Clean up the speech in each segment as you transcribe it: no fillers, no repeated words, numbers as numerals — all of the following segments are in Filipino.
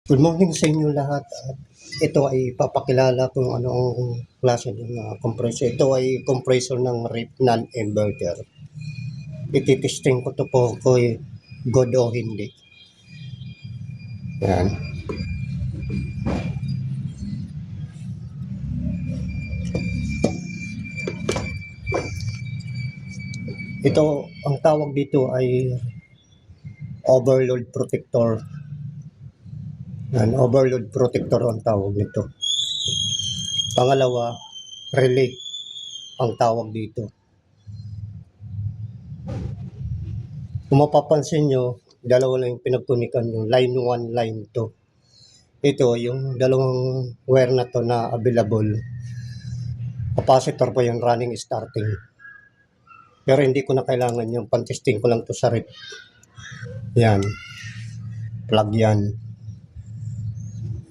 Good morning sa inyo lahat at ito ay ipapakilala kung ano ang klase ng compressor. Ito ay compressor ng ref non-inverter. Ititesting ko to po kung good o hindi. Yan. Ito, ang tawag dito ay overload protector. Yan, overload protector ang tawag nito. Pangalawa, relay ang tawag dito. Kung mapapansin nyo, dalawa lang yung pinagtunikan nyo, line 1, line 2. Ito, yung dalawang wire na to na available. Capacitor po yung running starting. Pero hindi ko na kailangan yung pan-testing ko lang to sa ref. Yan. Plug yan.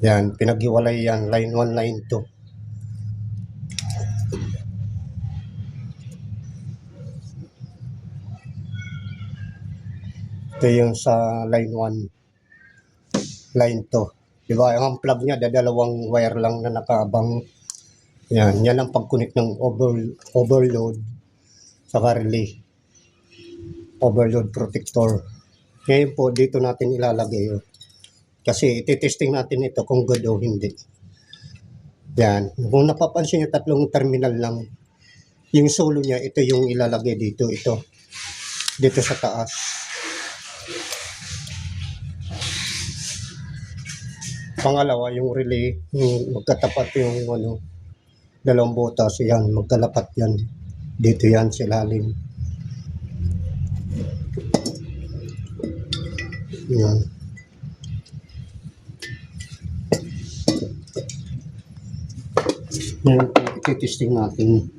Yan, pinaghiwalay yan, line 1, line 2. Ito yung sa line 1, line 2. Diba? Ang plug niya, dalawang wire lang na nakabang. Yan, yan ang pag-connect ng overload sa relay. Overload protector. Ngayon po, dito natin ilalagay. Kasi ititesting natin ito kung good o hindi. Yan. Kung napapansin nyo, tatlong terminal lang. Yung solo niya, ito yung ilalagay dito. Ito. Dito sa taas. Pangalawa, yung relay, yung magkatapat yung dalawang butas, yan, magkalapat yan. Dito yan sa ilalim. Yan. Yan, ititesting natin.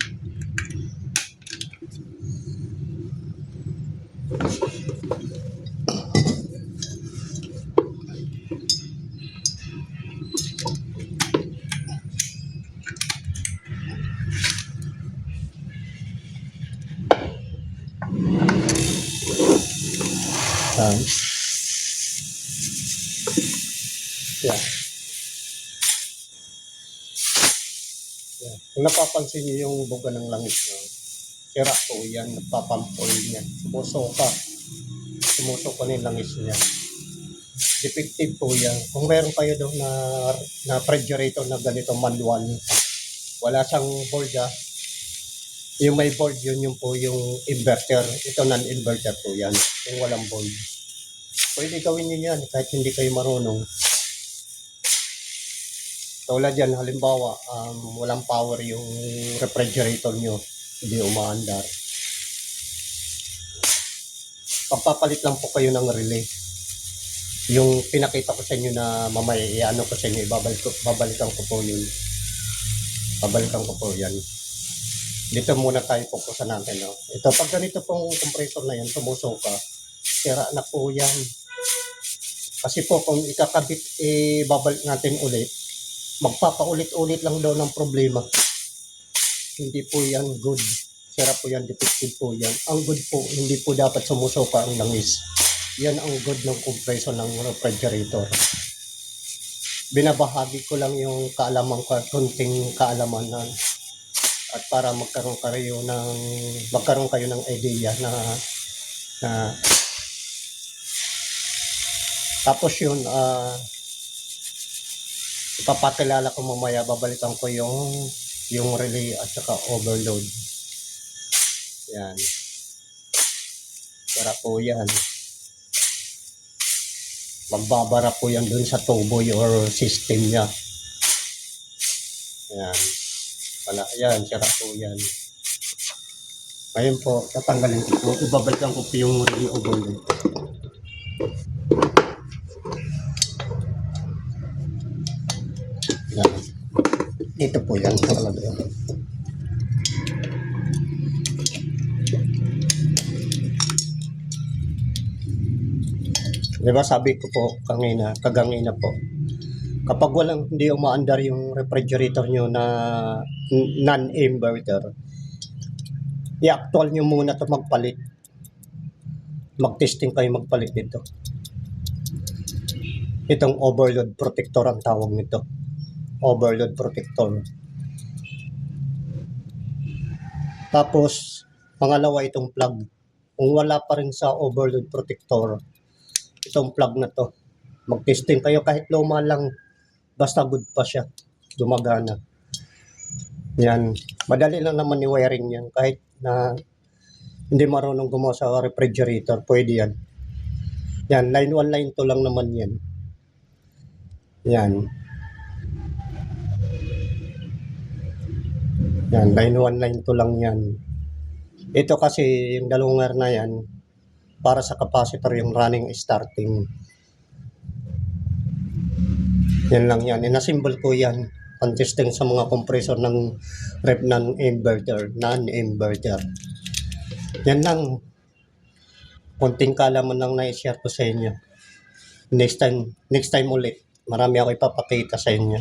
Yan. Yan. Yan. Kung napapansin niyo yung buga ng langit nyo, sira po yan, nagpapampol niya. Sumusuko na yung langis niya. Defective po yan. Kung meron kayo doon na refrigerator na ganito manual, wala siyang board yung may board yun po yung inverter. Ito non-inverter po yan. Yung walang board. Pwede gawin niyo yan kahit hindi kayo marunong. Tulad yan, halimbawa, walang power yung refrigerator nyo, hindi umaandar. Pagpapalit lang po kayo ng relay. Yung pinakita ko sa inyo na mamaya, iano ko sa inyo, babalikan ko po yun. Babalikan ko po yan. Dito muna tayo pupusan natin. No? Ito, pag ganito pong compressor na yan, sumusuka, sira na po yan. Kasi po, kung ikakabit, babalik natin ulit, magpapaulit-ulit lang daw ng problema. Hindi po yan good. Sira po yan, defective po yan. Ang good po, hindi po dapat sumusuka ang langis. Yan ang good ng compressor ng refrigerator. Binabahagi ko lang yung kaalaman ko, kunting kaalaman na, at para magkaroon kayo ng idea na tapos yun, ipapakilala ko mamaya, babalikan ko yung relay at saka overload. Yan. Para po yan. Magbabara po yan dun sa tuboy or system niya. Yan. Wala. Yan. Sira po yan. Ngayon po, tatanggalin ko po. Ibabalikan ko po yung relay overload. Yan. Ito po yan. Nakalagay. Diba sabi ko po kagangina po, kapag hindi umaandar yung refrigerator nyo na non-inverter, i-actual nyo muna ito magpalit. Mag-testing kayo magpalit dito. Itong overload protector ang tawag nito. Overload protector. Tapos, pangalawa itong plug. Kung wala pa rin sa overload protector, itong plug na to, mag-testing kayo kahit luma lang, basta good pa siya, gumagana. Yan, madali lang naman ni wiring yan, kahit na hindi marunong gumawa sa refrigerator, pwede yan. Yan, line 1, line 2 lang naman yan. Yan. Yan, line 1, line 2 lang yan. Ito kasi, yung dalawang wire na yan, para sa capacitor yung running starting. Yan lang yan. Inassemble ko yan. Contesting sa mga compressor ng rep non-inverter. Yan lang. Konting kalaman lang na-share ko sa inyo. Next time ulit. Marami ako ipapakita sa inyo.